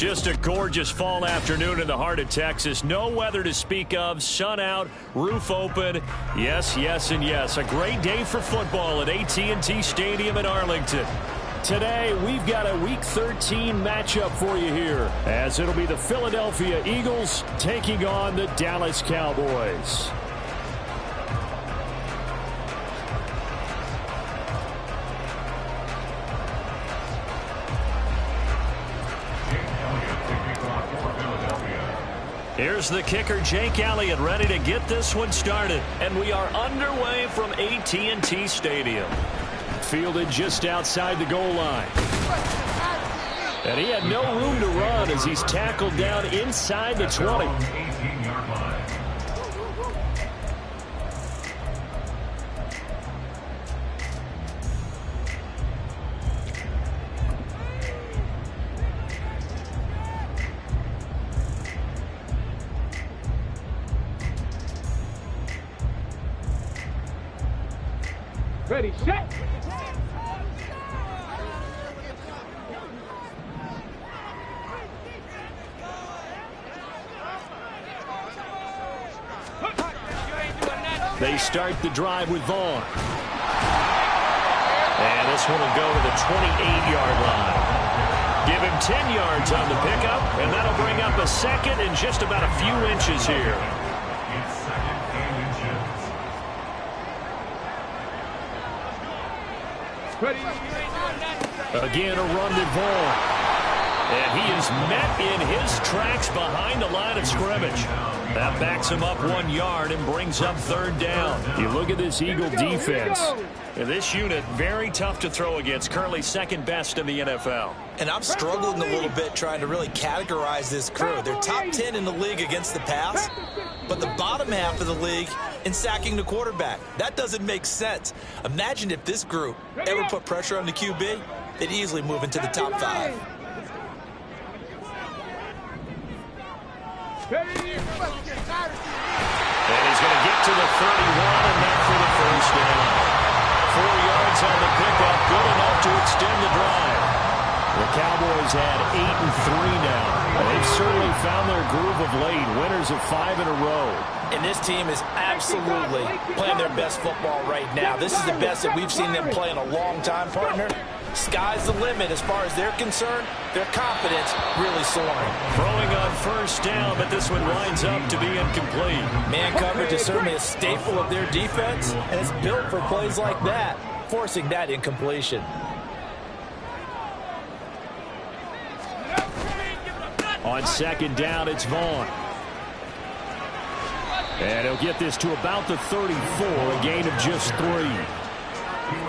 Just a gorgeous fall afternoon in the heart of Texas. No weather to speak of. Sun out, roof open. Yes, yes, and yes. A great day for football at AT&T Stadium in Arlington. Today, we've got a Week 13 matchup for you here, as it'll be the Philadelphia Eagles taking on the Dallas Cowboys. Here's the kicker, Jake Elliott, ready to get this one started. And we are underway from AT&T Stadium. Fielded just outside the goal line. And he had no room to run as he's tackled down inside the 20. Ready, set. They start the drive with Vaughn. And this one will go to the 28-yard line. Give him 10 yards on the pickup, and that'll bring up a second and just about a few inches here. Again, a run to Vaughn. And he is met in his tracks behind the line of scrimmage. That backs him up 1 yard and brings up third down. You look at this Eagle defense. And this unit, very tough to throw against. Currently second best in the NFL. And I'm struggling a little bit trying to really categorize this crew. They're top 10 in the league against the pass, but the bottom half of the league in sacking the quarterback. That doesn't make sense. Imagine if this group ever put pressure on the QB, they'd easily move into the top 5. And he's going to get to the 31, and that for the first down. 4 yards on the pickup, good enough to extend the drive. The Cowboys had 8-3 now. They've certainly found their groove of late, winners of 5 in a row. And this team is absolutely playing their best football right now. This is the best that we've seen them play in a long time, partner. Sky's the limit as far as they're concerned. Their confidence really soaring. Throwing on first down, but this one winds up to be incomplete. Man coverage is certainly a staple of their defense, and it's built for plays like that, forcing that incompletion. On second down, it's Vaughn. And he'll get this to about the 34, a gain of just 3.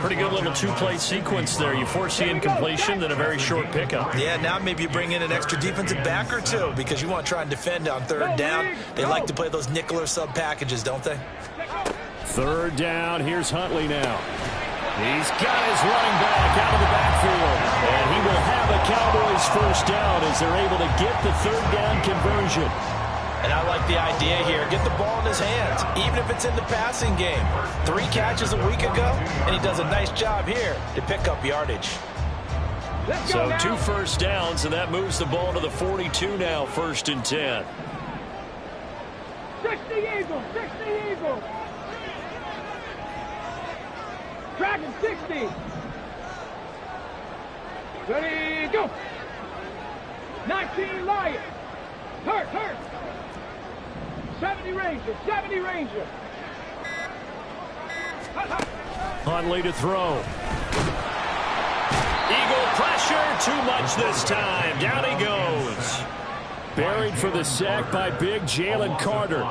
Pretty good little two-play sequence there. You force the incompletion, then a very short pickup. Yeah, now maybe you bring in an extra defensive back or two because you want to try and defend on third down. They like to play those nickel or sub packages, don't they? Third down, here's Huntley now. He's got his running back out of the backfield. And he will have a Cowboys first down as they're able to get the third down conversion. And I like the idea here. Get the ball in his hands, even if it's in the passing game. 3 catches a week ago, and he does a nice job here to pick up yardage. So 2 first downs, and that moves the ball to the 42 now, 1st and 10. 60 Eagles, 60 Eagles. Dragon 60. Ready, go. 19 Lions. Hurt. 70 Ranger, 70 Ranger. Huntley to throw. Eagle pressure, too much this time. Down he goes. Buried for the sack by big Jalen Carter.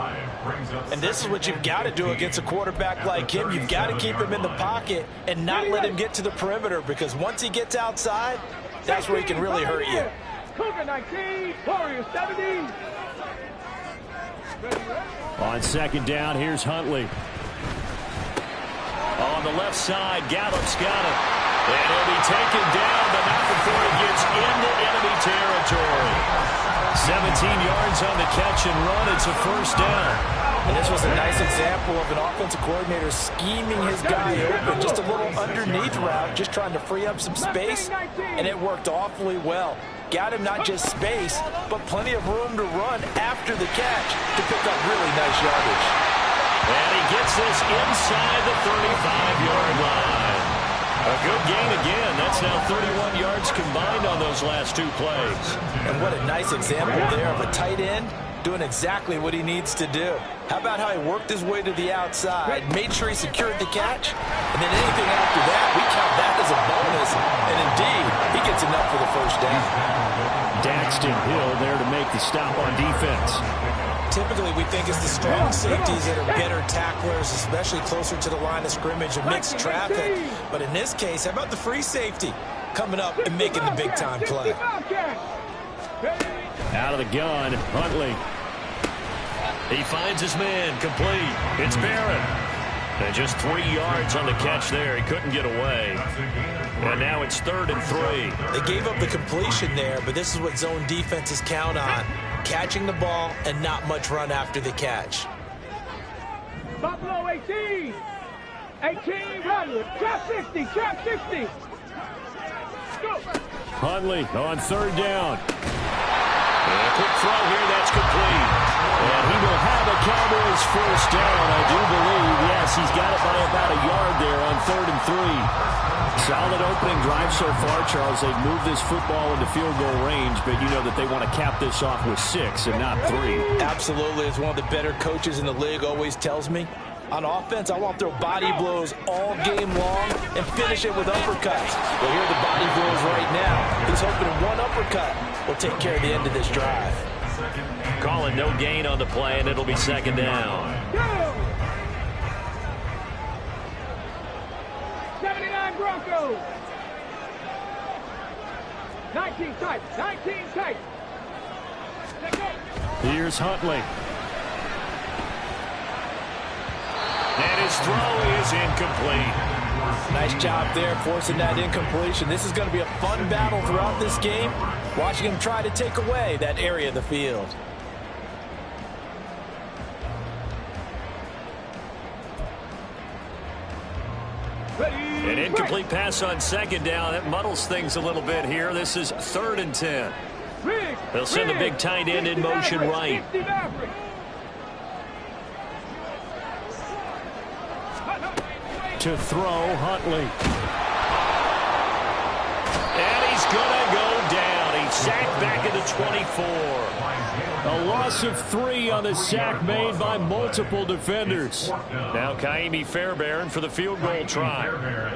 And this is what you've got to do against a quarterback like him. You've got to keep him in the pocket and not let him get to the perimeter, because once he gets outside, that's where he can really hurt you. Cougar 19, Warriors 70. On second down, here's Huntley. On the left side, Gallup's got it. And he'll be taken down, but not before he gets into enemy territory. 17 yards on the catch and run. It's a first down. And this was a nice example of an offensive coordinator scheming his guy open. Just a little underneath route, just trying to free up some space, and it worked awfully well. Got him not just space, but plenty of room to run after the catch to pick up really nice yardage. And he gets this inside the 35-yard line. A good gain again. That's now 31 yards combined on those last two plays. And what a nice example there of a tight end doing exactly what he needs to do. How about how he worked his way to the outside, made sure he secured the catch, and then anything after that, we count that as a bonus. And indeed, he gets enough for the first down. Daxton Hill there to make the stop on defense. Typically, we think it's the strong safeties that are better tacklers, especially closer to the line of scrimmage and mixed traffic. But in this case, how about the free safety coming up and making the big-time play? Out of the gun, Huntley. He finds his man, complete. It's Barron. And just 3 yards on the catch there. He couldn't get away. And now it's 3rd and 3. They gave up the completion there, but this is what zone defenses count on. Catching the ball and not much run after the catch. Buffalo 18. 18, run. Trap 60, trap 60. Go. Huntley on 3rd down. And a quick throw here, that's complete. And he will have a Cowboys first down, I do believe. Yes, he's got it by about a yard there on 3rd and 3. Solid opening drive so far, Charles. They've moved this football into field goal range, but you know that they want to cap this off with 6 and not 3. Absolutely. As one of the better coaches in the league always tells me, on offense, I want to throw body blows all game long and finish it with uppercuts. Well, here are the body blows right now. He's hoping one uppercut will take care of the end of this drive. Calling no gain on the play, and it'll be 2nd down. Go. 79 Broncos. 19 tight. 19 tight. Let go. Here's Huntley. And his throw is incomplete. Nice job there forcing that incompletion. This is going to be a fun battle throughout this game, watching him try to take away that area of the field. An incomplete pass on 2nd down. That muddles things a little bit here. This is 3rd and 10. They'll send the big tight end in motion right. To throw, Huntley. And he's going to go down. He's sacked back at the 24. A loss of 3 on the sack made by multiple defenders. Now Kaimi Fairbairn for the field goal try.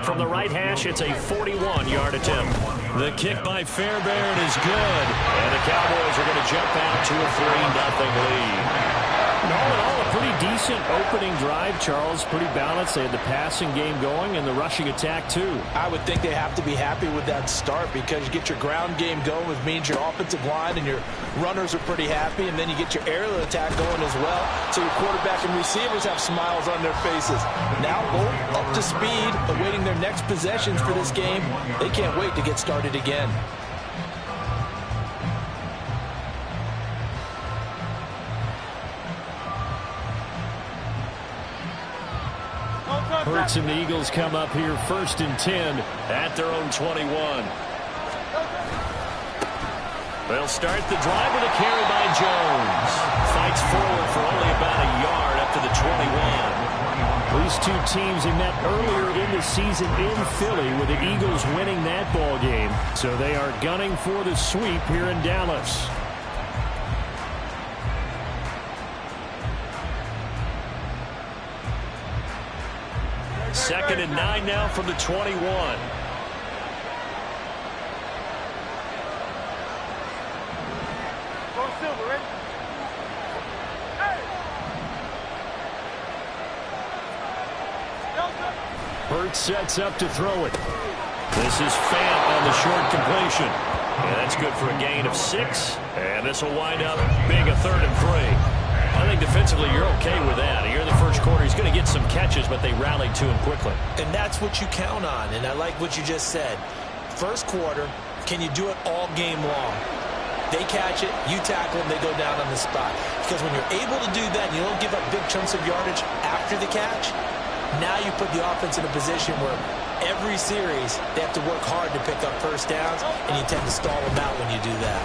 From the right hash, it's a 41-yard attempt. The kick by Fairbairn is good. And the Cowboys are going to jump out to a 3-0 lead. And all in all, a pretty decent opening drive, Charles. Pretty balanced. They had the passing game going and the rushing attack, too. I would think they have to be happy with that start because you get your ground game going, which means your offensive line and your runners are pretty happy, and then you get your aerial attack going as well. So your quarterback and receivers have smiles on their faces. Now both up to speed, awaiting their next possessions for this game. They can't wait to get started again. Hurts and the Eagles come up here 1st and 10 at their own 21. They'll start the drive with a carry by Jones. Fights forward for only about a yard up to the 21. These two teams have met earlier in the season in Philly with the Eagles winning that ball game. So they are gunning for the sweep here in Dallas. 2nd and 9 now from the 21. Hurts sets up to throw it. This is Fant on the short completion. And that's good for a gain of 6. And this will wind up being a 3rd and 3. I think defensively you're okay with that. Here in the first quarter, he's going to get some catches, but they rallied to him quickly. And that's what you count on, and I like what you just said. First quarter, can you do it all game long? They catch it, you tackle them, they go down on the spot. Because when you're able to do that and you don't give up big chunks of yardage after the catch, now you put the offense in a position where every series they have to work hard to pick up first downs, and you tend to stall them out when you do that.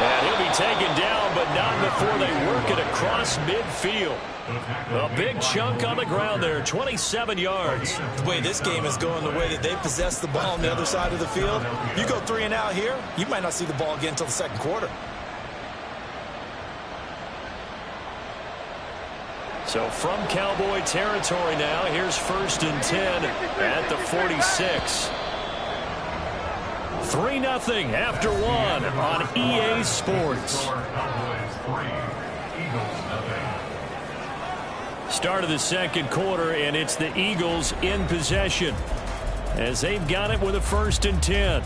And he'll be taken down, but not before they work it across midfield. A big chunk on the ground there, 27 yards. The way this game is going, the way that they possess the ball on the other side of the field, you go 3 and out here, you might not see the ball again until the second quarter. So from Cowboy territory now, here's 1st and 10 at the 46. 3-0 after 1 on EA Sports. Start of the second quarter, and it's the Eagles in possession as they've got it with a 1st and 10.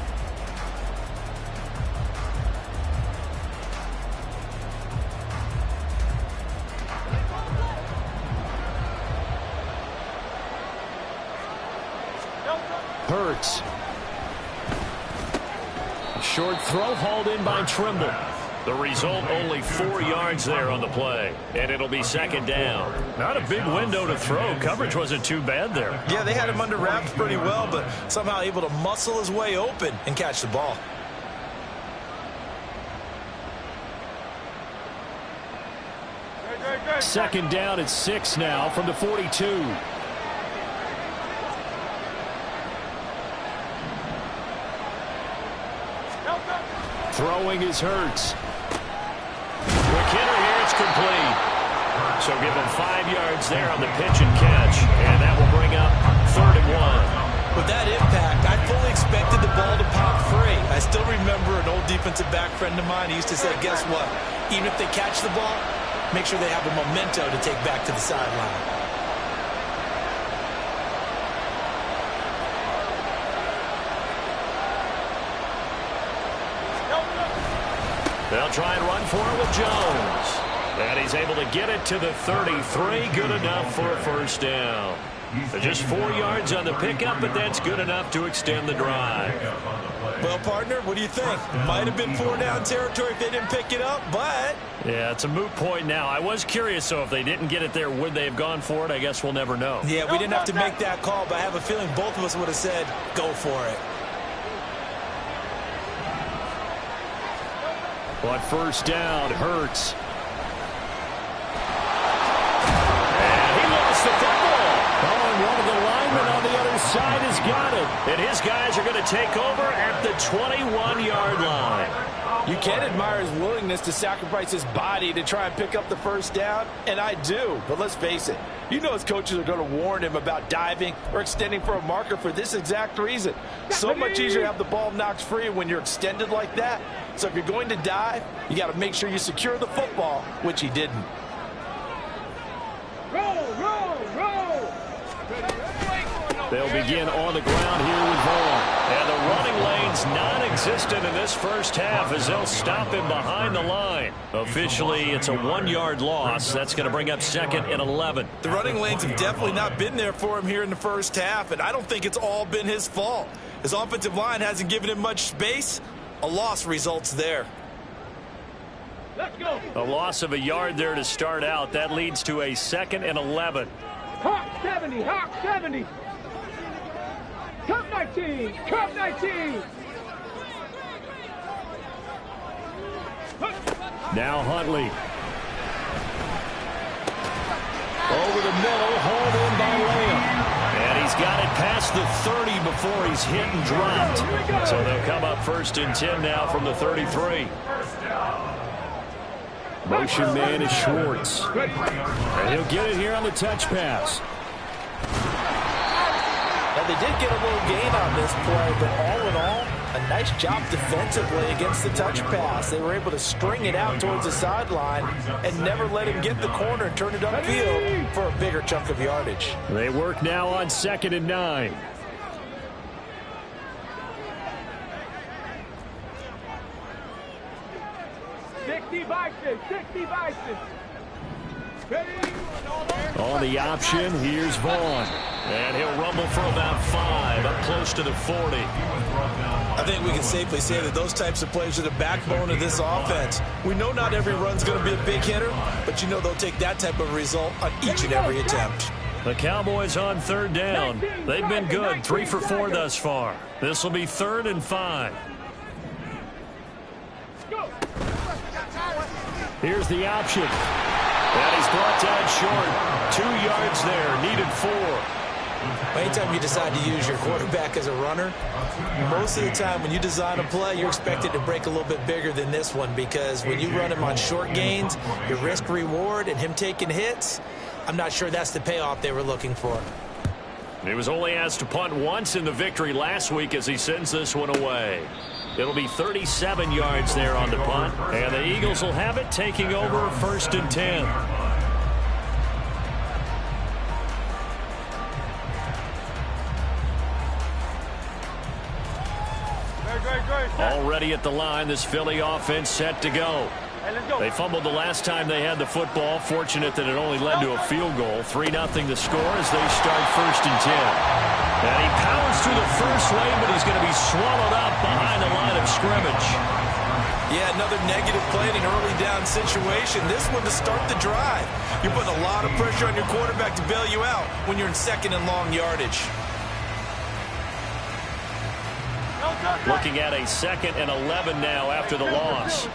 Hurts. Short throw hauled in by Trimble. The result, only 4 yards there on the play, and it'll be 2nd down. Not a big window to throw. Coverage wasn't too bad there. Yeah, they had him under wraps pretty well, but somehow able to muscle his way open and catch the ball. Second down at 6 now from the 42. Throwing is Hurts. Quick hitter here, it's complete. So give him 5 yards there on the pitch and catch, and that will bring up 3rd and 1. With that impact, I fully expected the ball to pop free. I still remember an old defensive back friend of mine. He used to say, guess what? Even if they catch the ball, make sure they have a memento to take back to the sideline. They'll try and run for it with Jones. And he's able to get it to the 33. Good enough for a 1st down. Just 4 yards on the pickup, but that's good enough to extend the drive. Well, partner, what do you think? It might have been 4-down territory if they didn't pick it up, but... Yeah, it's a moot point now. I was curious, so if they didn't get it there, would they have gone for it? I guess we'll never know. Yeah, we didn't have to make that call, but I have a feeling both of us would have said, go for it. On 1st down, Hurts. And he lost the football. Oh, and one of the linemen on the other side has got it. And his guys are going to take over at the 21-yard line. You can admire his willingness to sacrifice his body to try and pick up the 1st down, and I do. But let's face it, you know his coaches are going to warn him about diving or extending for a marker for this exact reason. So much easier to have the ball knocked free when you're extended like that. So if you're going to dive, you got to make sure you secure the football, which he didn't. Roll. They'll begin on the ground here with Vaughn. And the running lane's non-existent in this first half as they'll stop him behind the line. Officially, it's a 1-yard loss. That's going to bring up 2nd and 11. The running lanes have definitely not been there for him here in the first half, and I don't think it's all been his fault. His offensive line hasn't given him much space. A loss results there. Let's go. A loss of a yard there to start out. That leads to a 2nd and 11. Hawk 70, Hawk 70. Cup 19, Cup 19. Now Huntley. Over the middle, hauled in by Lamb. And he's got it past the 30 before he's hit and dropped. So they'll come up 1st and 10 now from the 33. Motion man is Schwartz. And he'll get it here on the touch pass. Now, they did get a little gain on this play, but all in all, a nice job defensively against the touch pass. They were able to string it out towards the sideline and never let him get the corner and turn it upfield for a bigger chunk of yardage. They work now on 2nd and 9. Bison. On the option, here's Vaughn. And he'll rumble for about 5, up close to the 40. I think we can safely say that those types of plays are the backbone of this offense. We know not every run's going to be a big hitter, but you know they'll take that type of result on each and every attempt. The Cowboys on 3rd down. They've been good, 3 for 4 thus far. This will be 3rd and 5. Here's the option. And he's brought down short. 2 yards there, needed 4. Anytime you decide to use your quarterback as a runner, most of the time when you design a play, you're expected to break a little bit bigger than this one, because when you run him on short gains, your risk-reward and him taking hits, I'm not sure that's the payoff they were looking for. He was only asked to punt once in the victory last week as he sends this one away. It'll be 37 yards there on the punt, and the Eagles will have it, taking over 1st and 10. Already at the line, this Philly offense set to go. They fumbled the last time they had the football. Fortunate that it only led to a field goal. 3-0 the score as they start 1st and 10. And he powers through the first lane, but he's going to be swallowed up behind the line of scrimmage. Yeah, another negative play in an early down situation. This one to start the drive. You're putting a lot of pressure on your quarterback to bail you out when you're in 2nd and long yardage. Looking at a 2nd and 11 now after the loss.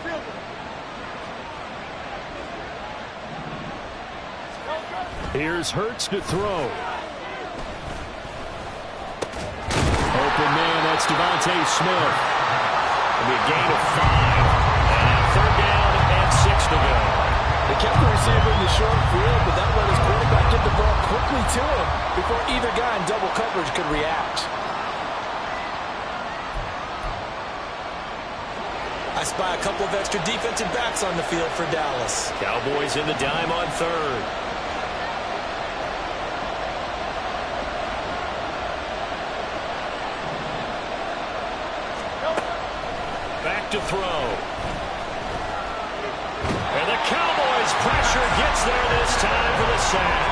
Here's Hurts to throw. Open man, that's Devontae Smith. It'll be a gain of 5. And 3rd down and 6 to go. They kept the receiver in the short field, but that let his quarterback get the ball quickly to him before either guy in double coverage could react. I spy a couple of extra defensive backs on the field for Dallas. Cowboys in the dime on 3rd. Back to throw. And the Cowboys pressure gets there this time for the sack.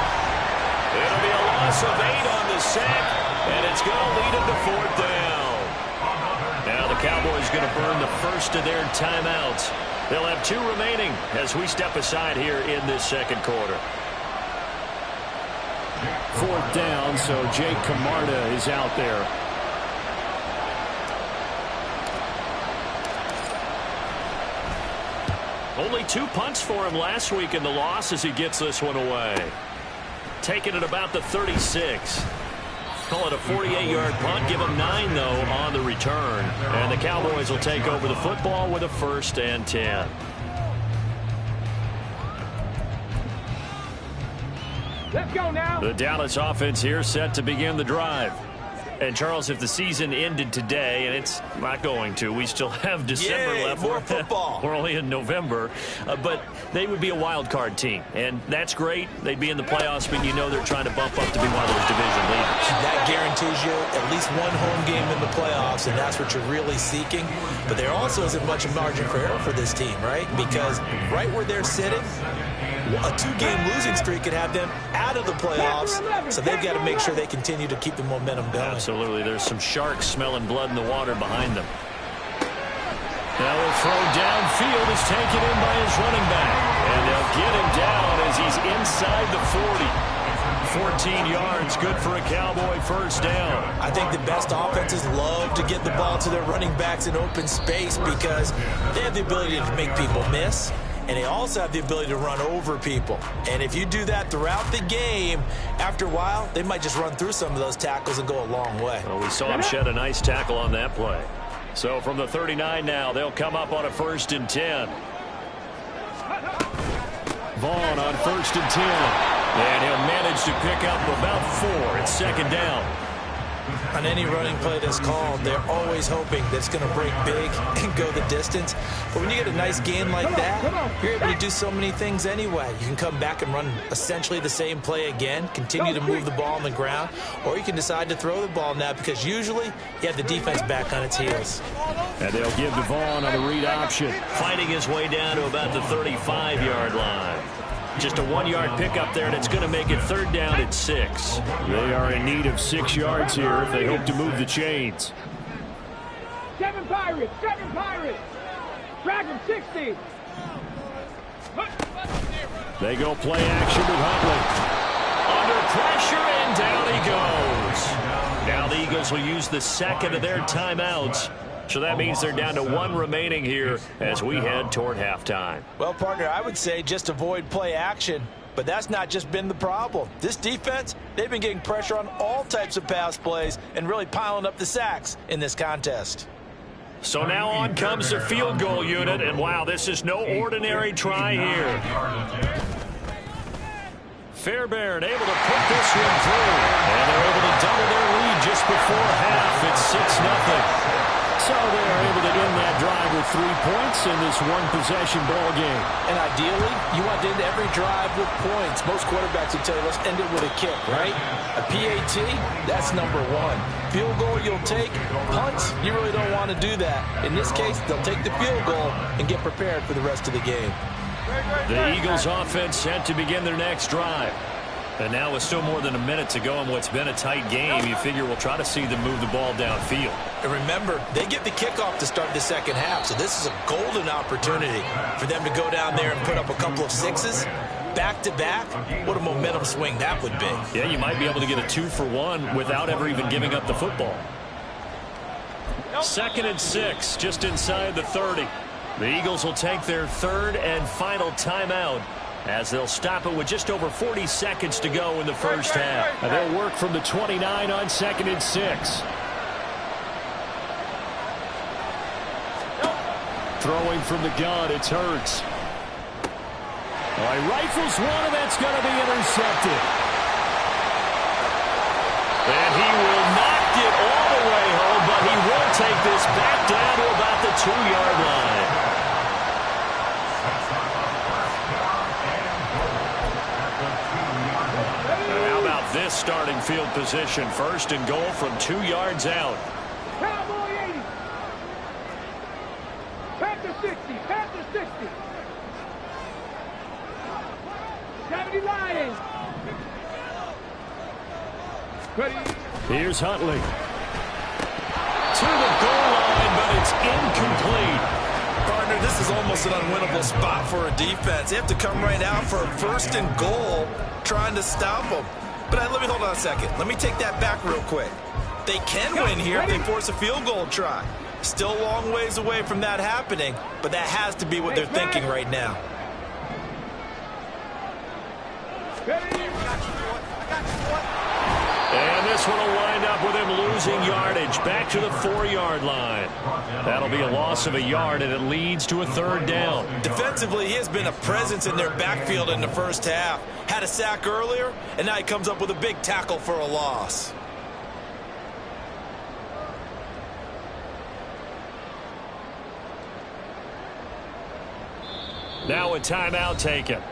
It'll be a loss of 8 on the sack, and it's going to lead him to 4th down. Now the Cowboys going to burn the first of their timeouts. They'll have 2 remaining as we step aside here in this 2nd quarter. 4th down, so Jake Camarda is out there. Only 2 punts for him last week in the loss as he gets this one away. Taking it about the 36. Call it a 48-yard punt. Give him 9, though, on the return. And the Cowboys will take over the football with a 1st and 10. Let's go now. The Dallas offense here set to begin the drive. And, Charles, if the season ended today, and it's not going to, we still have December left. More football. We're only in November. But they would be a wild card team. And that's great. They'd be in the playoffs, but you know they're trying to bump up to be one of those division leaders. That guarantees you at least 1 home game in the playoffs, and that's what you're really seeking. But there also isn't much margin for error for this team, right? Because right where they're sitting, a 2-game losing streak could have them out of the playoffs, so they've got to make sure they continue to keep the momentum going. Absolutely. There's some sharks smelling blood in the water behind them. Now a throw downfield is taken in by his running back, and they'll get him down as he's inside the 40. 14 yards, good for a Cowboy 1st down. I think the best offenses love to get the ball to their running backs in open space because they have the ability to make people miss. And they also have the ability to run over people. And if you do that throughout the game, after a while, they might just run through some of those tackles and go a long way. Well, we saw him shed a nice tackle on that play. So from the 39 now, they'll come up on a 1st and 10. Vaughn on 1st and 10. And he'll manage to pick up about 4. It's 2nd down. On any running play that's called, they're always hoping that it's going to break big and go the distance. But when you get a nice gain like that, you're able to do so many things anyway. You can come back and run essentially the same play again, continue to move the ball on the ground, or you can decide to throw the ball now because usually you have the defense back on its heels. And they'll give to Vaughn on the read option. Fighting his way down to about the 35-yard line. Just a 1-yard pickup there, and it's going to make it 3rd down and 6. They are in need of 6 yards here if they hope to move the chains. 7 Pirates! 7 Pirates! Drag him 60! They go play action with Huntley. Under pressure, and down he goes. Now the Eagles will use the second of their timeouts. So that means they're down to 1 remaining here as we head toward halftime. Well, partner, I would say just avoid play action. But that's not just been the problem. This defense, they've been getting pressure on all types of pass plays and really piling up the sacks in this contest. So now on comes the field goal unit, and wow, this is no ordinary try here. Fairbairn able to put this one through, and they're able to double their lead just before half. It's 6-0. So they're able to end that drive with 3 points in this one-possession ball game. And ideally, you want to end every drive with points. Most quarterbacks will tell you, let's end it with a kick, right? A PAT, that's number 1. Field goal you'll take. Punts, you really don't want to do that. In this case, they'll take the field goal and get prepared for the rest of the game. The Eagles offense set to begin their next drive. And now with still more than a minute to go in what's been a tight game, you figure we'll try to see them move the ball downfield. And remember, they get the kickoff to start the second half, so this is a golden opportunity for them to go down there and put up a couple of 6s. Back-to-back, what a momentum swing that would be. Yeah, you might be able to get a 2-for-1 without ever even giving up the football. 2nd and 6, just inside the 30. The Eagles will take their 3rd and final timeout as they'll stop it with just over 40 seconds to go in the first half. And they'll work from the 29 on 2nd and 6. Throwing from the gun, it's Hurts. All right, rifles one, and that's going to be intercepted. And he will not get all the way home, but he will take this back down to about the 2-yard line. How about this starting field position? 1st and goal from 2 yards out. Cowboy 80! Panther 60! Panther 60! 70 Lions! Ready? Here's Huntley. To the goal line, but it's incomplete. Partner, this is almost an unwinnable spot for a defense. They have to come right out for a 1st and goal trying to stop them. But let me hold on a second. Let me take that back real quick. They can win here if they force a field goal try. Still a long ways away from that happening, but that has to be what they're thinking right now. And this one will wind up with him losing yardage back to the 4-yard line. That'll be a loss of a yard, and it leads to a 3rd down. Defensively, he has been a presence in their backfield in the first half. Had a sack earlier, and now he comes up with a big tackle for a loss. Now a timeout taken.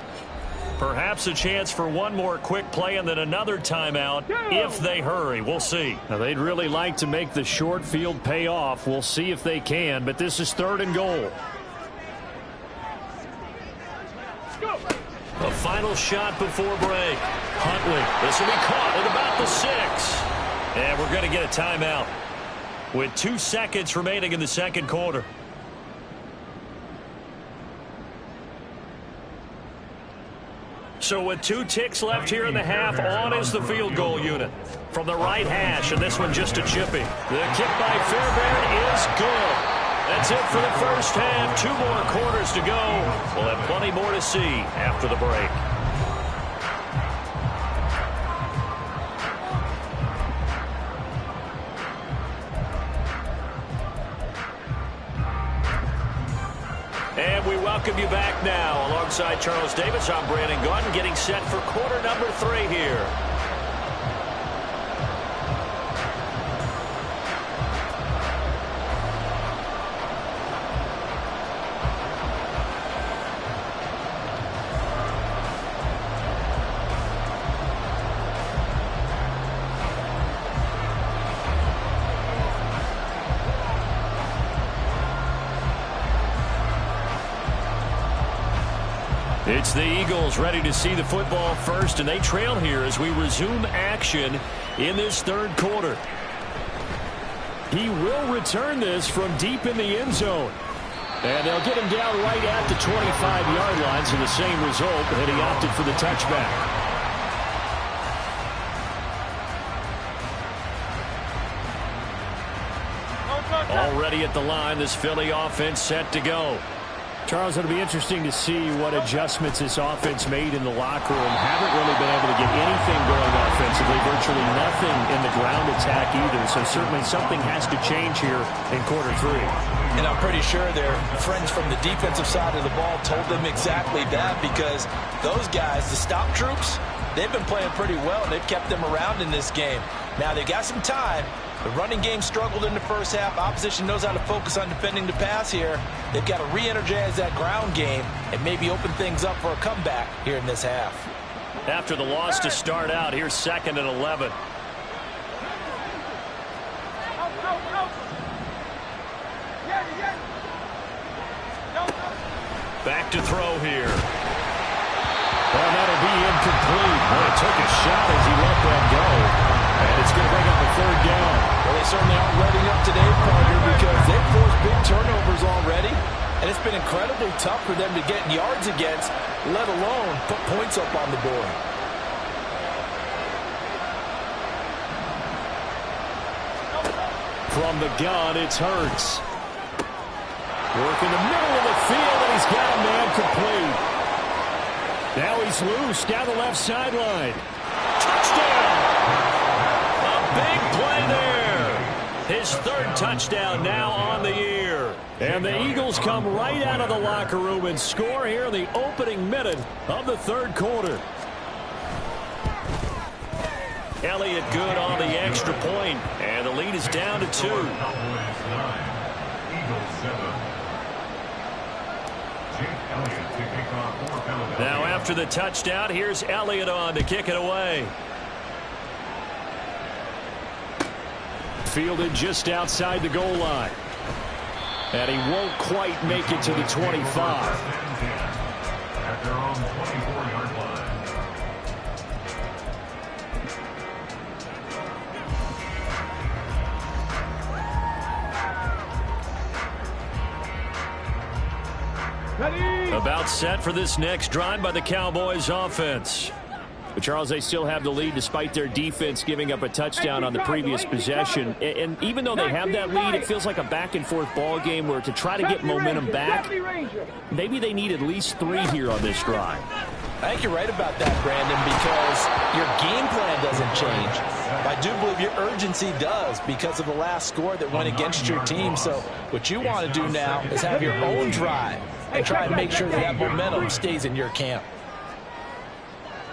Perhaps a chance for one more quick play and then another timeout if they hurry. We'll see. Now, they'd really like to make the short field pay off. We'll see if they can, but this is 3rd and goal. A final shot before break. Huntley. This will be caught at about the 6. And we're going to get a timeout with 2 seconds remaining in the second quarter. So with 2 ticks left here in the half, on is the field goal unit. From the right hash, and this one just a chippy. The kick by Fairbairn is good. That's it for the first half. 2 more quarters to go. We'll have plenty more to see after the break. And we welcome you back now. Alongside Charles Davis, I'm Brandon Gaudin, getting set for quarter number 3 here. It's the Eagles ready to see the football first, and they trail here as we resume action in this third quarter. He will return this from deep in the end zone. And they'll get him down right at the 25-yard line, so the same result, and he opted for the touchback. Already at the line, this Philly offense set to go. Charles, it'll be interesting to see what adjustments this offense made in the locker room. Haven't really been able to get anything going offensively, virtually nothing in the ground attack either. So certainly something has to change here in quarter three. And I'm pretty sure their friends from the defensive side of the ball told them exactly that, because those guys, the stop troops, they've been playing pretty well, and they've kept them around in this game. Now they've got some time. The running game struggled in the first half. Opposition knows how to focus on defending the pass here. They've got to re-energize that ground game and maybe open things up for a comeback here in this half. After the loss to start out, here's 2nd and 11. Back to throw here. Well, that'll be incomplete. Well, it took a shot as he let that go. And it's going to bring up a 3rd down. Well, they certainly aren't ready up today, partner, because they've forced big turnovers already. And it's been incredibly tough for them to get yards against, let alone put points up on the board. From the gun, it's Hurts. Working the middle of the field, and he's got a man complete. Now he's loose down the left sideline. Touchdown! Big play there. His 3rd touchdown now on the year. And the Eagles come right out of the locker room and score here in the opening minute of the 3rd quarter. Elliott good on the extra point, and the lead is down to 2. Now after the touchdown, here's Elliott on to kick it away. Fielded just outside the goal line. And he won't quite make it to the 25. Ready? About set for this next drive by the Cowboys offense. But Charles, they still have the lead despite their defense giving up a touchdown on the previous possession. And even though they have that lead, it feels like a back-and-forth ball game where to try to get momentum back, maybe they need at least 3 here on this drive. I think you're right about that, Brandon, because your game plan doesn't change. I do believe your urgency does because of the last score that went against your team. So what you want to do now is have your own drive and try and make sure that that momentum stays in your camp.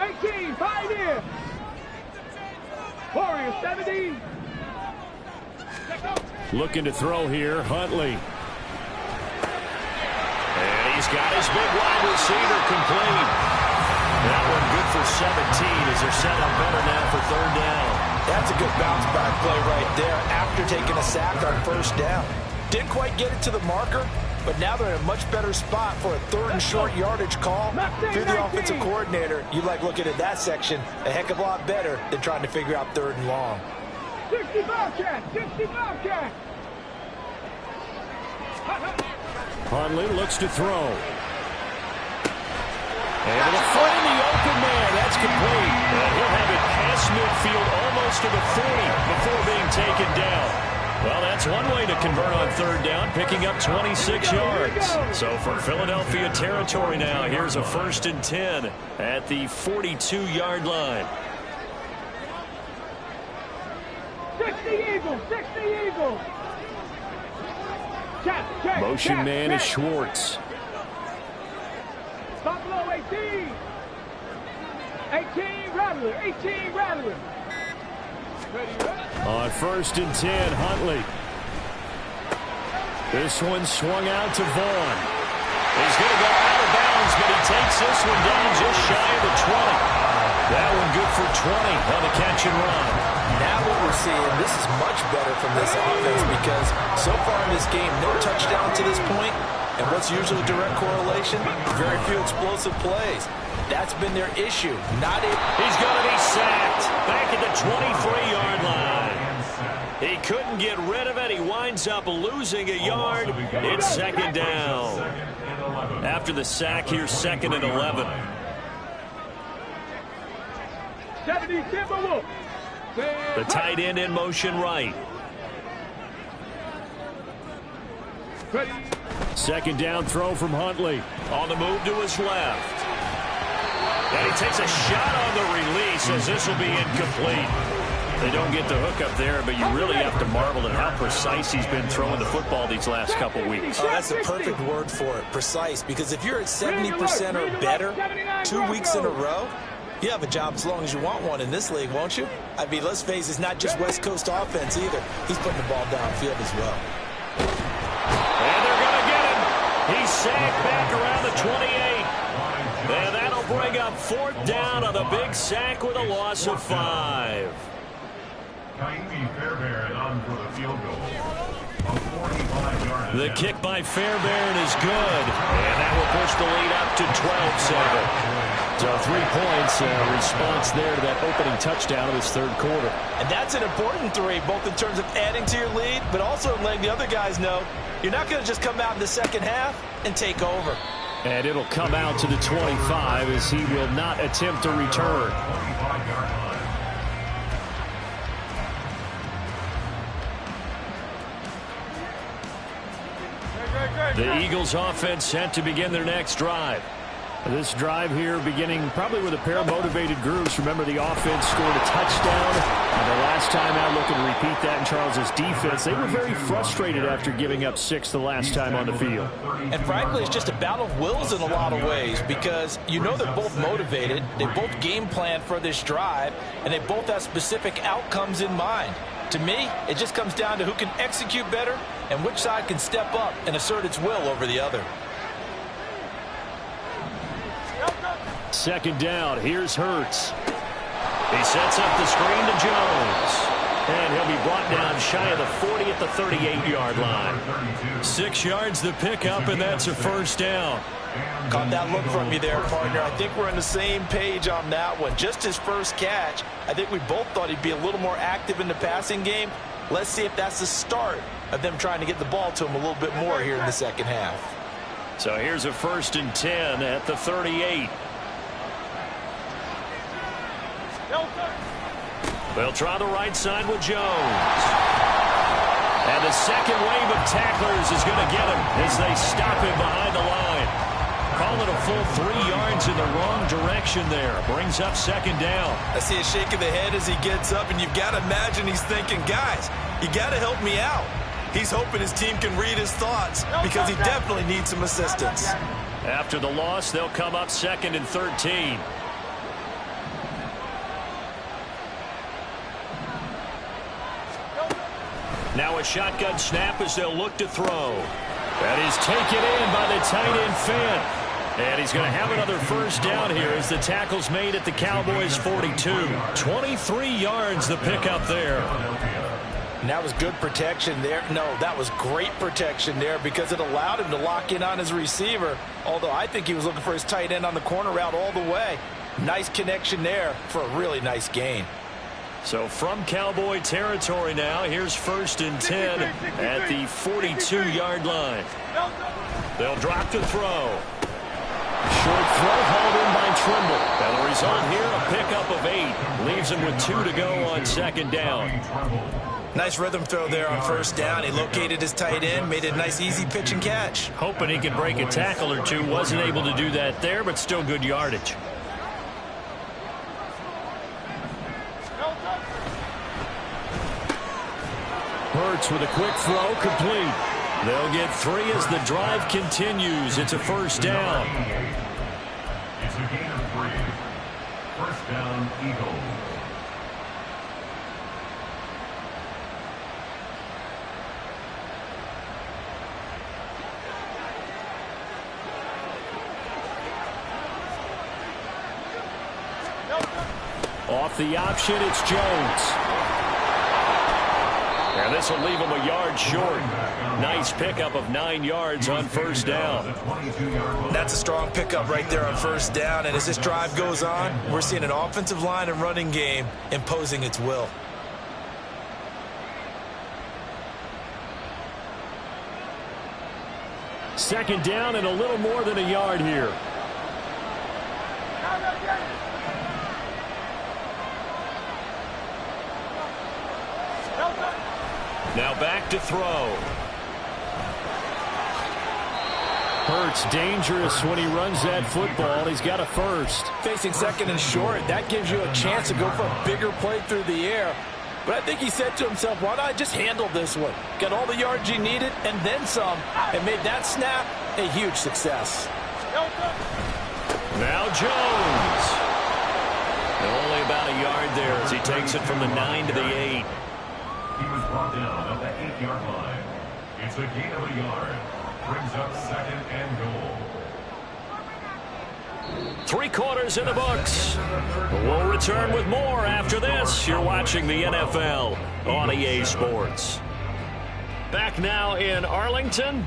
18, 5 in. Warriors 70. Looking to throw here, Huntley. And he's got his big wide receiver complete. That one good for 17 as they're set up better now for 3rd down. That's a good bounce back play right there after taking a sack on 1st down. Didn't quite get it to the marker, but now they're in a much better spot for a 3rd and short yardage call. Through the offensive coordinator, you like looking at that section a heck of a lot better than trying to figure out 3rd and long. 60 Bobcat, 60 Bobcat. Huntley looks to throw. Able to find the open man. That's complete. And he'll have it past midfield almost to the 40 before being taken down. Well, that's one way to convert on 3rd down, picking up 26 yards. So for Philadelphia territory now, here's a 1st and 10 at the 42-yard line. 60 Eagles, 60 Eagles. Check, motion man is Schwartz. Buffalo 18. 18 Rattler, 18 Rattler. On 1st and 10, Huntley. This one swung out to Vaughn. He's going to go out of bounds, but he takes this one down just shy of the 20. That one good for 20 on the catch and run. Now what we're seeing, this is much better from this offense because so far in this game, no touchdown to this point, and what's usually a direct correlation? Very few explosive plays. That's been their issue. He's going to be sacked back at the 23-yard line. He couldn't get rid of it. He winds up losing a yard. It's second down. After the sack, here's 2nd and 11. 70 Timberwolves. The tight end in motion right. Ready. 2nd down throw from Huntley. On the move to his left. And he takes a shot on the release as this will be incomplete. They don't get the hook up there, but you really have to marvel at how precise he's been throwing the football these last couple weeks. Oh, that's the perfect word for it, precise, because if you're at 70% or better 2 weeks in a row, you have a job as long as you want one in this league, won't you? I mean, let's face it, it's not just West Coast offense either. He's putting the ball downfield as well. And they're going to get him. He's sacked back around the 28. And that'll bring up 4th down on a big sack with a loss of 5. Ka'imi Fairbairn on for the field goal. A 45-yard The kick by Fairbairn is good. And that will push the lead up to 12-7. So 3 points, response there to that opening touchdown of this third quarter. And that's an important 3, both in terms of adding to your lead, but also letting the other guys know you're not going to just come out in the second half and take over. And it'll come out to the 25 as he will not attempt to return. The Eagles offense set to begin their next drive. This drive here beginning probably with a pair of motivated groups. Remember, the offense scored a touchdown. And the last time out, looking to repeat that in Charles's defense. They were very frustrated after giving up 6 the last time on the field. And frankly, it's just a battle of wills in a lot of ways because you know they're both motivated. They both game plan for this drive, and they both have specific outcomes in mind. To me, it just comes down to who can execute better and which side can step up and assert its will over the other. 2nd down. Here's Hurts. He sets up the screen to Jones. And he'll be brought down shy of the 40 at the 38-yard line. 6 yards the pickup, and that's a 1st down. Caught that look from you there, partner. I think we're on the same page on that one. Just his first catch. I think we both thought he'd be a little more active in the passing game. Let's see if that's the start of them trying to get the ball to him a little bit more here in the second half. So here's a 1st and 10 at the 38. They'll try the right side with Jones. And the second wave of tacklers is going to get him as they stop him behind the line. Call it a full 3 yards in the wrong direction there. Brings up 2nd down. I see a shake of the head as he gets up, and you've got to imagine he's thinking, guys, you got to help me out. He's hoping his team can read his thoughts because he definitely needs some assistance. After the loss, they'll come up 2nd and 13. Now a shotgun snap as they'll look to throw. That is taken in by the tight end Fant. And he's going to have another 1st down here as the tackle's made at the Cowboys 42. 23 yards the pickup there. And that was good protection there. No, that was great protection there because it allowed him to lock in on his receiver. Although I think he was looking for his tight end on the corner route all the way. Nice connection there for a really nice gain. So from Cowboy territory now, here's 1st and 10 at the 42-yard line. They'll drop to throw. Short throw hauled in by Trimble. And the result here, a pickup of 8. Leaves him with 2 to go on 2nd down. Nice rhythm throw there on 1st down. He located his tight end, made a nice easy pitch and catch. Hoping he could break a tackle or two. Wasn't able to do that there, but still good yardage. Hurts with a quick throw, complete. They'll get 3 as the drive continues. It's a 1st down. It's a gain of 3. 1st down, Eagles. Off the option, it's Jones. And this will leave him a yard short. Nice pickup of 9 yards on first down. That's a strong pickup right there on first down. And as this drive goes on, we're seeing an offensive line and running game imposing its will. Second down and a little more than a yard here. Now back to throw. Hurts dangerous when he runs that football. He's got a first. Facing second and short, that gives you a chance to go for a bigger play through the air. But I think he said to himself, why not just handle this one? Got all the yards he needed and then some, and made that snap a huge success. Now Jones. And only about a yard there as he takes it from the 9 to the 8. He was brought down at the 8-yard line. It's a gain of a yard. Brings up second and goal. 3 quarters in the books. We'll return with more after this. You're watching the NFL on EA Sports. Back now in Arlington.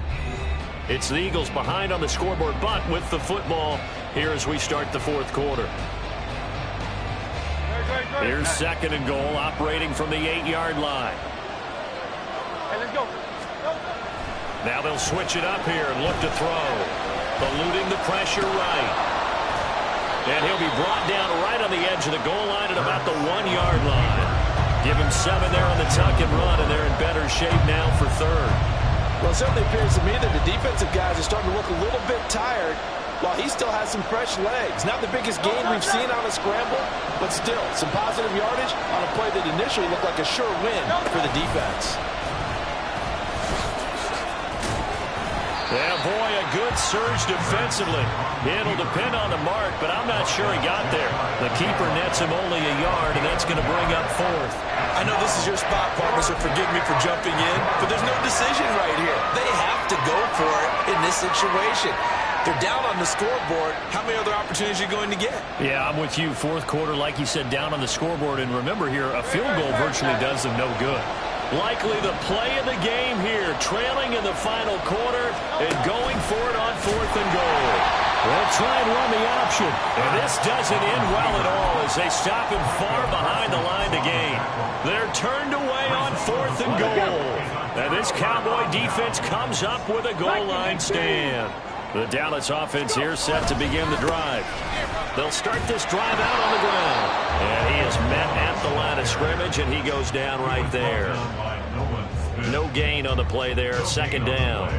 It's the Eagles behind on the scoreboard, but with the football here as we start the 4th quarter. Here's second and goal, operating from the 8-yard line. Hey, let's go. Now they'll switch it up here and look to throw. Eluding the pressure right. And he'll be brought down right on the edge of the goal line at about the 1-yard line. Give him 7 there on the tuck and run, and they're in better shape now for third. Well, it certainly appears to me that the defensive guys are starting to look a little bit tired while he still has some fresh legs. Not the biggest gain we've seen on a scramble, but still some positive yardage on a play that initially looked like a sure win for the defense. Yeah, boy, a good surge defensively. It'll depend on the mark, but I'm not sure he got there. The keeper nets him only a yard, and that's going to bring up 4th. I know this is your spot, partner, so forgive me for jumping in, but there's no decision right here. They have to go for it in this situation. They're down on the scoreboard. How many other opportunities are you going to get? Yeah, I'm with you. 4th quarter, like you said, down on the scoreboard. And remember here, a field goal virtually does them no good. Likely the play of the game here, trailing in the final quarter and going for it on 4th and goal. They'll try and run the option. And this doesn't end well at all as they stop him far behind the line to gain. They're turned away on 4th and goal. And this Cowboy defense comes up with a goal line stand. The Dallas offense here set to begin the drive. They'll start this drive out on the ground. And he is met at the line of scrimmage, and he goes down right there. No gain on the play there, second down.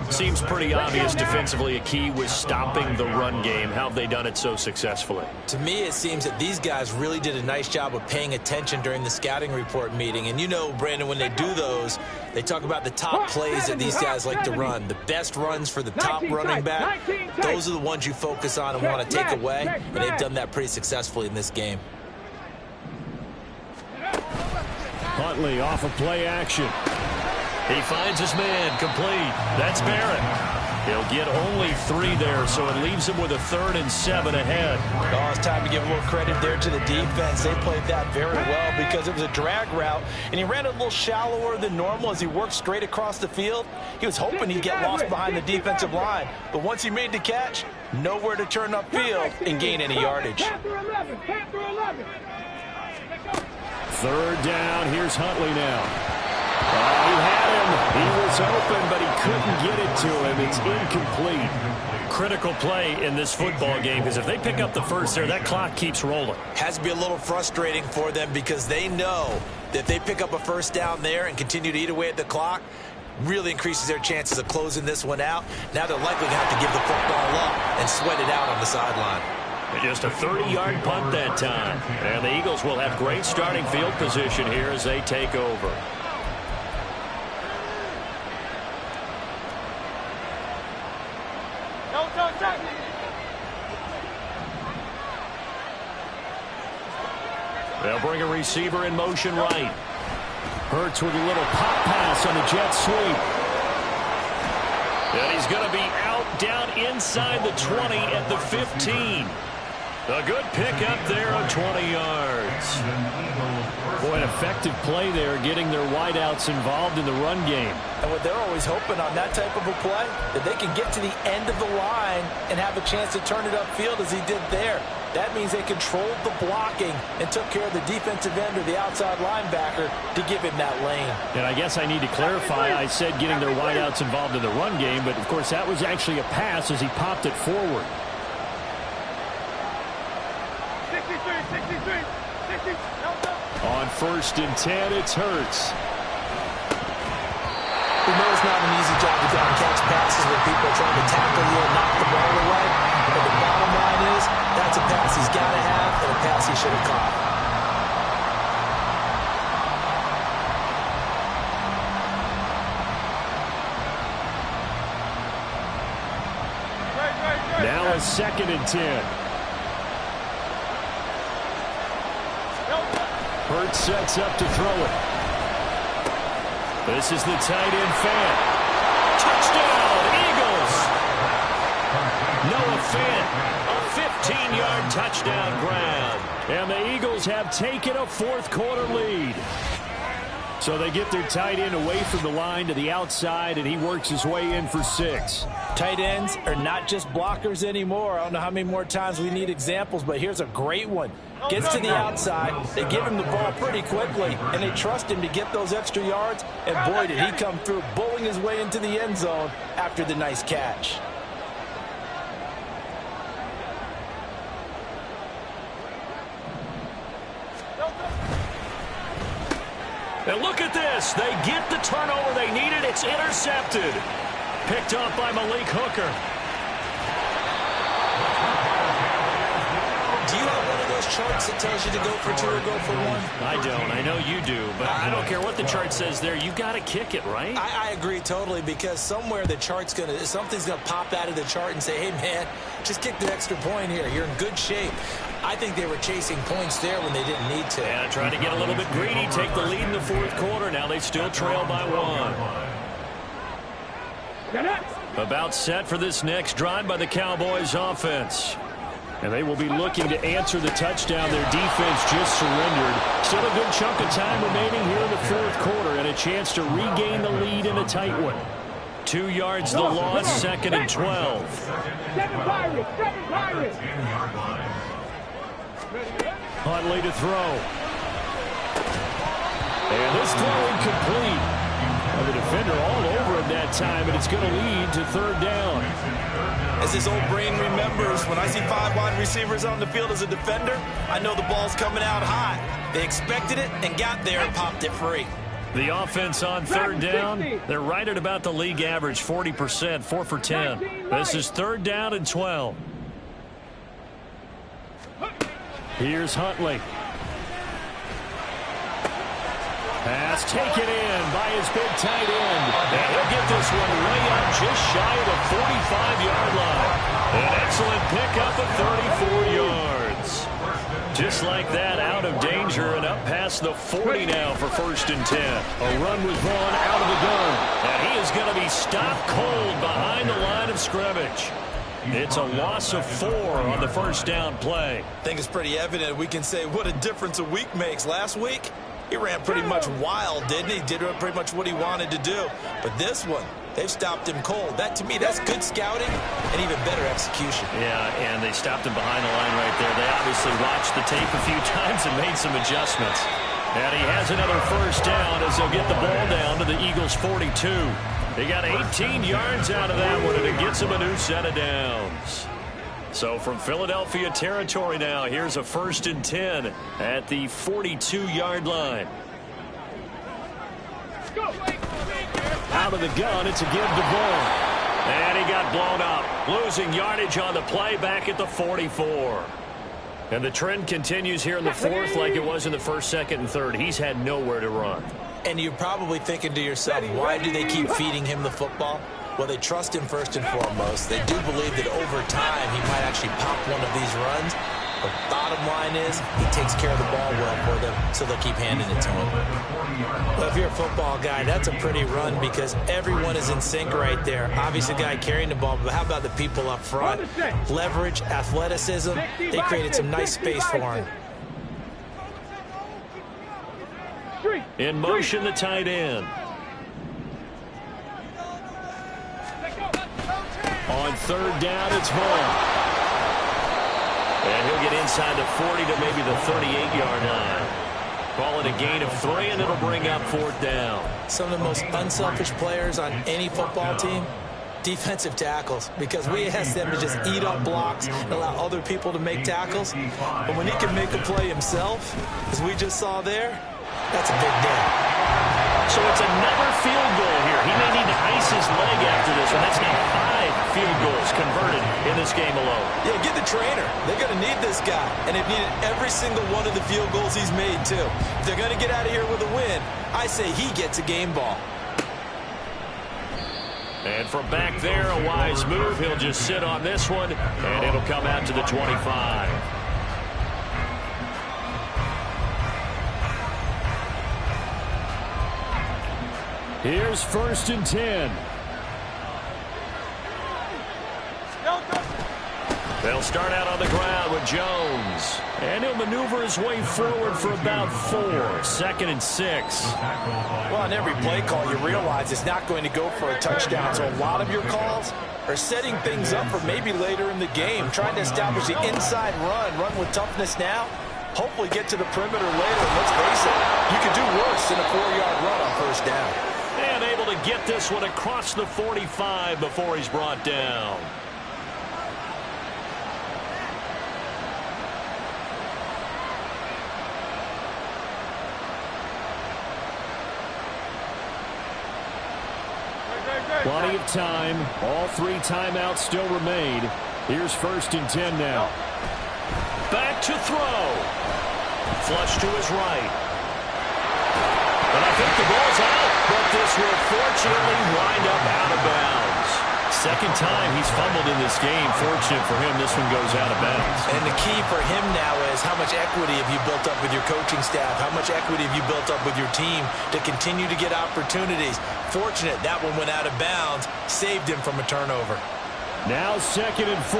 Seems pretty obvious defensively a key was stopping the run game. How have they done it so successfully? To me, it seems that these guys really did a nice job of paying attention during the scouting report meeting. And you know, Brandon, when they do those, they talk about the top plays that these guys like to run. The best runs for the top running back, those are the ones you focus on and want to take away. And they've done that pretty successfully in this game. Huntley off of play action. He finds his man, complete. That's Barrett. He'll get only 3 there, so it leaves him with a 3rd and 7 ahead. Oh, it's time to give a little credit there to the defense. They played that very well because it was a drag route, and he ran a little shallower than normal as he worked straight across the field. He was hoping he'd get lost behind the defensive line, but once he made the catch, nowhere to turn upfield and gain any yardage. 3rd down. Here's Huntley now. He had him. He was open, but he couldn't get it to him. It's incomplete. Critical play in this football game because if they pick up the first there, that clock keeps rolling. Has to be a little frustrating for them because they know that if they pick up a first down there and continue to eat away at the clock, really increases their chances of closing this one out. Now they're likely going to have to give the football up and sweat it out on the sideline. Just a 30-yard punt that time. And the Eagles will have great starting field position here as they take over. They'll bring a receiver in motion right. Hurts with a little pop pass on the jet sweep. And he's going to be out down inside the 20 at the 15. A good pickup there of 20 yards. Boy, an effective play there, getting their wideouts involved in the run game. And what they're always hoping on that type of a play, that they can get to the end of the line and have a chance to turn it upfield as he did there. That means they controlled the blocking and took care of the defensive end or the outside linebacker to give him that lane. And I guess I need to clarify, I said getting their wideouts involved in the run game, but of course that was actually a pass as he popped it forward. 63. On 1st and 10, it's Hurts. We know it's not an easy job to down catch passes when people are trying to tackle you and knock the ball away. But the bottom line is, that's a pass he's got to have and a pass he should have caught. Now a 2nd and 10. Hurts sets up to throw it. This is the tight end Fant. Touchdown, Eagles! Noah Fant, a 15-yard touchdown grab. And the Eagles have taken a 4th quarter lead. So they get their tight end away from the line to the outside, and he works his way in for 6. Tight ends are not just blockers anymore. I don't know how many more times we need examples, but here's a great one. Gets to the outside, they give him the ball pretty quickly, and they trust him to get those extra yards, and boy, did he come through, bowling his way into the end zone after the nice catch. And look at this. They get the turnover they needed. It's intercepted. Picked up by Malik Hooker. Do you have one of those charts that tells you to go for 2 or go for 1? I don't. I know you do. But I don't care what the chart says there. You got to kick it, right? I agree totally, because somewhere the chart's something's going to pop out of the chart and say, hey, man, just kick the extra point here. You're in good shape. I think they were chasing points there when they didn't need to. Yeah, trying to get a little bit greedy, take the lead in the 4th quarter. Now they still trail by 1. About set for this next drive by the Cowboys offense. And they will be looking to answer the touchdown. Their defense just surrendered. Still a good chunk of time remaining here in the 4th quarter, and a chance to regain the lead in a tight one. 2 yards the loss, 2nd and 12. 7 Pirates. Huntley to throw. And this throw incomplete. And the defender all over him that time, and it's going to lead to 3rd down. As his old brain remembers, when I see 5 wide receivers on the field as a defender, I know the ball's coming out high. They expected it and got there and popped it free. The offense on 3rd down, they're right at about the league average, 40%, 4 for 10. This is 3rd down and 12. Here's Huntley. Pass taken in by his big tight end. And he'll get this one way up just shy of the 45-yard line. An excellent pickup of 34 yards. Just like that, out of danger and up past the 40 now for 1st and 10. A run was run out of the gun. And he is going to be stopped cold behind the line of scrimmage. It's a loss of 4 on the 1st down play. I think it's pretty evident. We can say what a difference a week makes. Last week, he ran pretty much wild, didn't he? Did pretty much what he wanted to do. But this one, they've stopped him cold. That, to me, that's good scouting and even better execution. Yeah, and they stopped him behind the line right there. They obviously watched the tape a few times and made some adjustments. And he has another 1st down as they'll get the ball down to the Eagles' 42. They got 18 yards out of that one, and it gets them a new set of downs. So from Philadelphia territory now, here's a 1st and 10 at the 42-yard line. Out of the gun, it's a give to Vaughn. And he got blown up, losing yardage on the play back at the 44. And the trend continues here in the 4th like it was in the 1st, 2nd, and 3rd. He's had nowhere to run. And you're probably thinking to yourself, why do they keep feeding him the football? Well, they trust him first and foremost. They do believe that over time he might actually pop one of these runs. But bottom line is, he takes care of the ball well for them, so they'll keep handing it to him. Well, if you're a football guy, that's a pretty run because everyone is in sync right there. Obviously, the guy carrying the ball, but how about the people up front? Leverage, athleticism, they created some nice space for him. In motion, the tight end. On third down, it's Vaughn. And he'll get inside the 40 to maybe the 38-yard line. Call it a gain of 3, and it'll bring up fourth down. Some of the most unselfish players on any football team, defensive tackles, because we ask them to just eat up blocks and allow other people to make tackles. But when he can make a play himself, as we just saw there, that's a big day. So it's another field goal here. He may need to ice his leg after this one. That's now 5 field goals converted in this game alone. Yeah, get the trainer. They're going to need this guy. And they've needed every single one of the field goals he's made, too. If they're going to get out of here with a win, I say he gets a game ball. And from back there, a wise move. He'll just sit on this one, and it'll come out to the 25. Here's 1st and 10. They'll start out on the ground with Jones. And he'll maneuver his way forward for about 4. 2nd and 6. Well, on every play call, you realize it's not going to go for a touchdown. So a lot of your calls are setting things up for maybe later in the game, trying to establish the inside run with toughness now. Hopefully get to the perimeter later. And let's face it, you could do worse than a 4-yard run on first down. And able to get this one across the 45 before he's brought down. Plenty of time. All 3 timeouts still remain. Here's 1st and 10 now. Back to throw. Flush to his right. And I think the ball's out, but this will fortunately wind up out of bounds. 2nd time he's fumbled in this game. Fortunate for him, this one goes out of bounds. And the key for him now is how much equity have you built up with your coaching staff? How much equity have you built up with your team to continue to get opportunities? Fortunate that one went out of bounds, saved him from a turnover. Now 2nd and 4.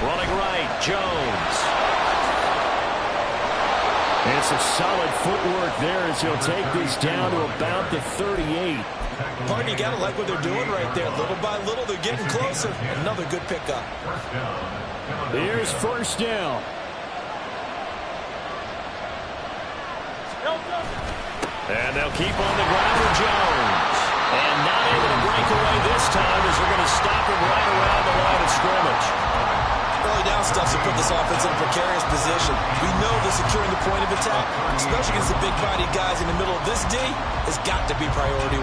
Running right, Jones. And some solid footwork there as he'll take this down to about the 38. Pardon, you got to like what they're doing right there. Little by little, they're getting closer. Another good pickup. Here's 1st down. And they'll keep on the ground with Jones. And not able to break away this time as they're going to stop him right around the line of scrimmage. Early down stuff to put this offense in a precarious position. We know that securing the point of attack, especially against the big-bodied guys in the middle of this D, has got to be priority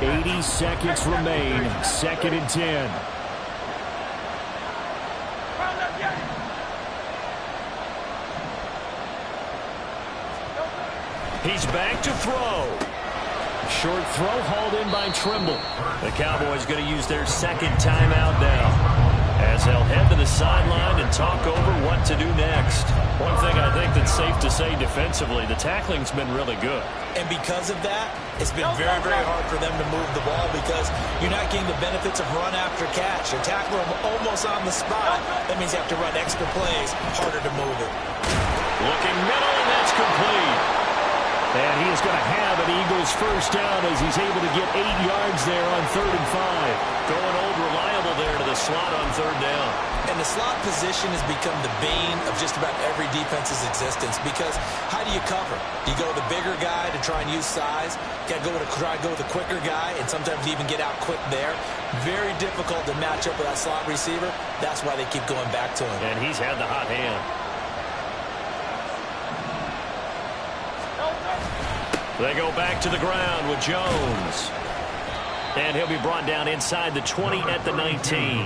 1. 80 seconds remain. 2nd and 10. He's back to throw. Short throw hauled in by Trimble. The Cowboys going to use their 2nd timeout now, as they'll head to the sideline and talk over what to do next. One thing I think that's safe to say defensively, the tackling's been really good. And because of that, it's been very, very hard for them to move the ball because you're not getting the benefits of run after catch. You're tackling them almost on the spot. That means you have to run extra plays, harder to move it. Looking middle, and that's complete. And he is going to have an Eagles 1st down as he's able to get 8 yards there on 3rd and 5. Going old reliable there to the slot on 3rd down. And the slot position has become the bane of just about every defense's existence because how do you cover? Do you go with a bigger guy to try and use size? Got to try to go with a quicker guy and sometimes even get out quick there. Very difficult to match up with that slot receiver. That's why they keep going back to him. And he's had the hot hand. They go back to the ground with Jones. And he'll be brought down inside the 20 at the 19.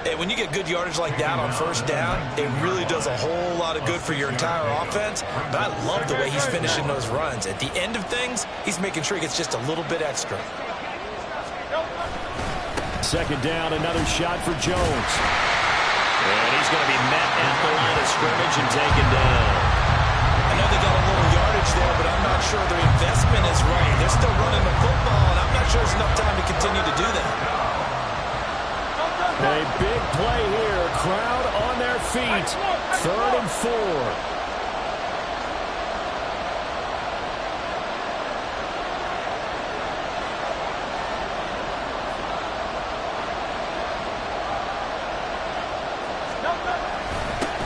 And when you get good yardage like that on first down, it really does a whole lot of good for your entire offense. But I love the way he's finishing those runs. At the end of things, he's making sure he gets just a little bit extra. Second down, another shot for Jones. And he's going to be met at the line of scrimmage and taken down. I know they got a little yardage there, but I'm not sure their investment is right. They're still running the football, and I'm not sure there's enough time to continue to do that. A big play here. Crowd on their feet. 3rd and 4.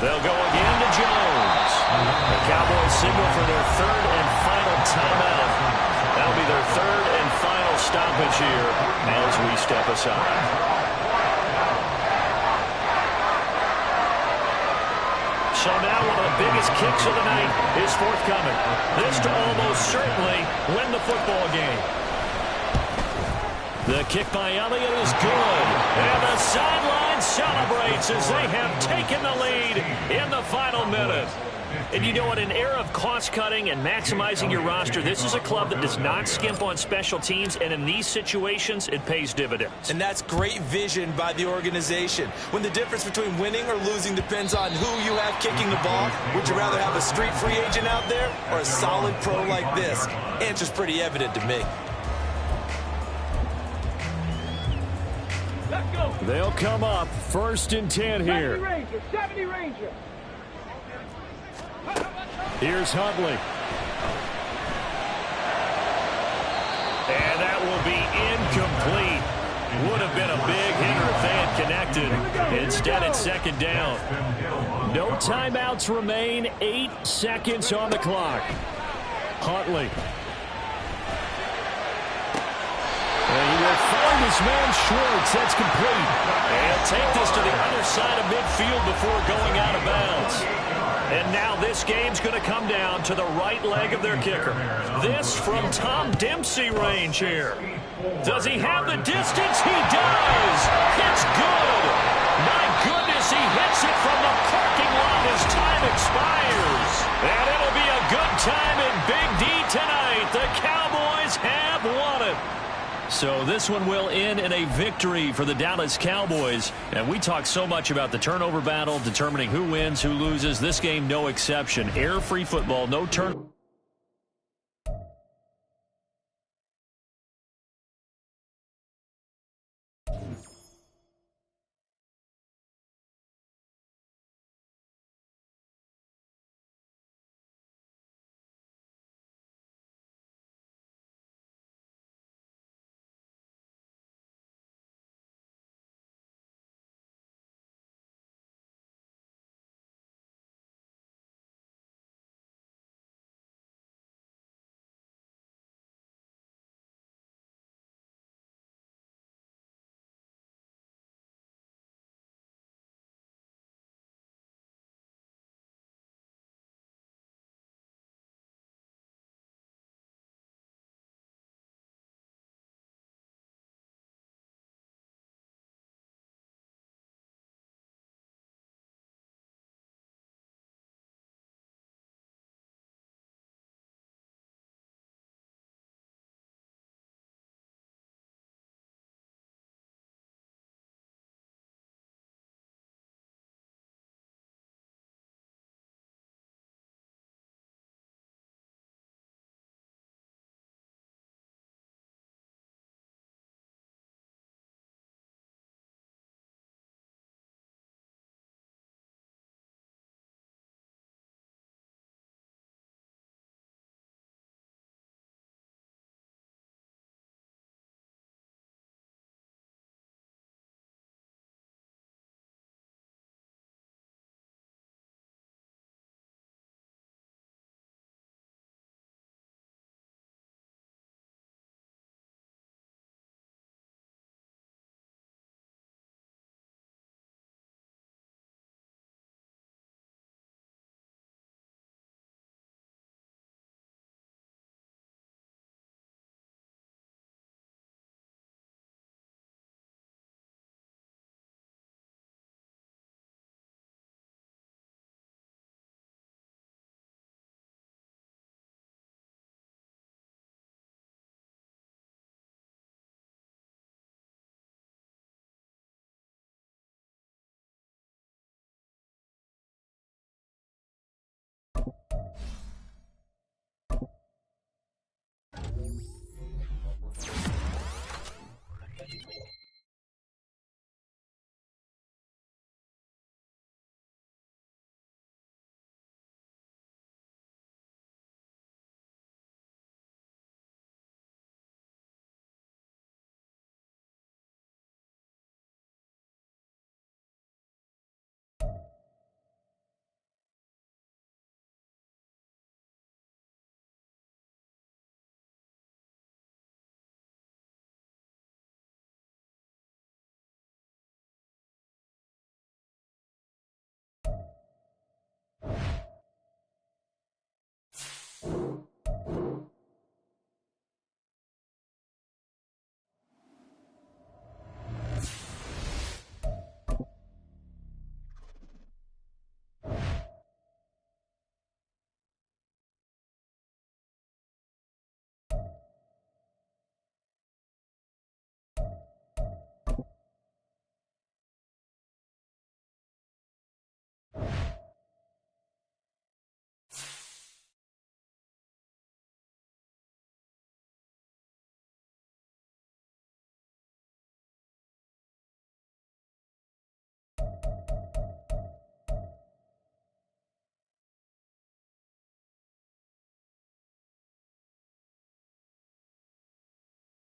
They'll go again to Jones. The Cowboys signal for their 3rd and final timeout. That'll be their 3rd and final stoppage here as we step aside. So now one of the biggest kicks of the night is forthcoming. This to almost certainly win the football game. The kick by Elliott is good. And the sideline celebrates as they have taken the lead in the final minute. And you know, in an era of cost-cutting and maximizing your roster, this is a club that does not skimp on special teams, and in these situations, it pays dividends. And that's great vision by the organization. When the difference between winning or losing depends on who you have kicking the ball, would you rather have a street free agent out there or a solid pro like this? Answer's pretty evident to me. Let's go. They'll come up 1st and 10 here. 70 Ranger. Here's Huntley. And that will be incomplete. Would have been a big hitter if they had connected. Instead, it's 2nd down. No timeouts remain. 8 seconds on the clock. Huntley. And he will find his man Schwartz. That's complete. And take this to the other side of midfield before going out of bounds. And now this game's going to come down to the right leg of their kicker. This from Tom Dempsey range here. Does he have the distance? He does. It's good. My goodness, he hits it from the parking lot as time expires. And it'll be a good time in Big D tonight. The Cowboys have won it. So this one will end in a victory for the Dallas Cowboys. And we talk so much about the turnover battle, determining who wins, who loses. This game, no exception. Error-free football, no turn.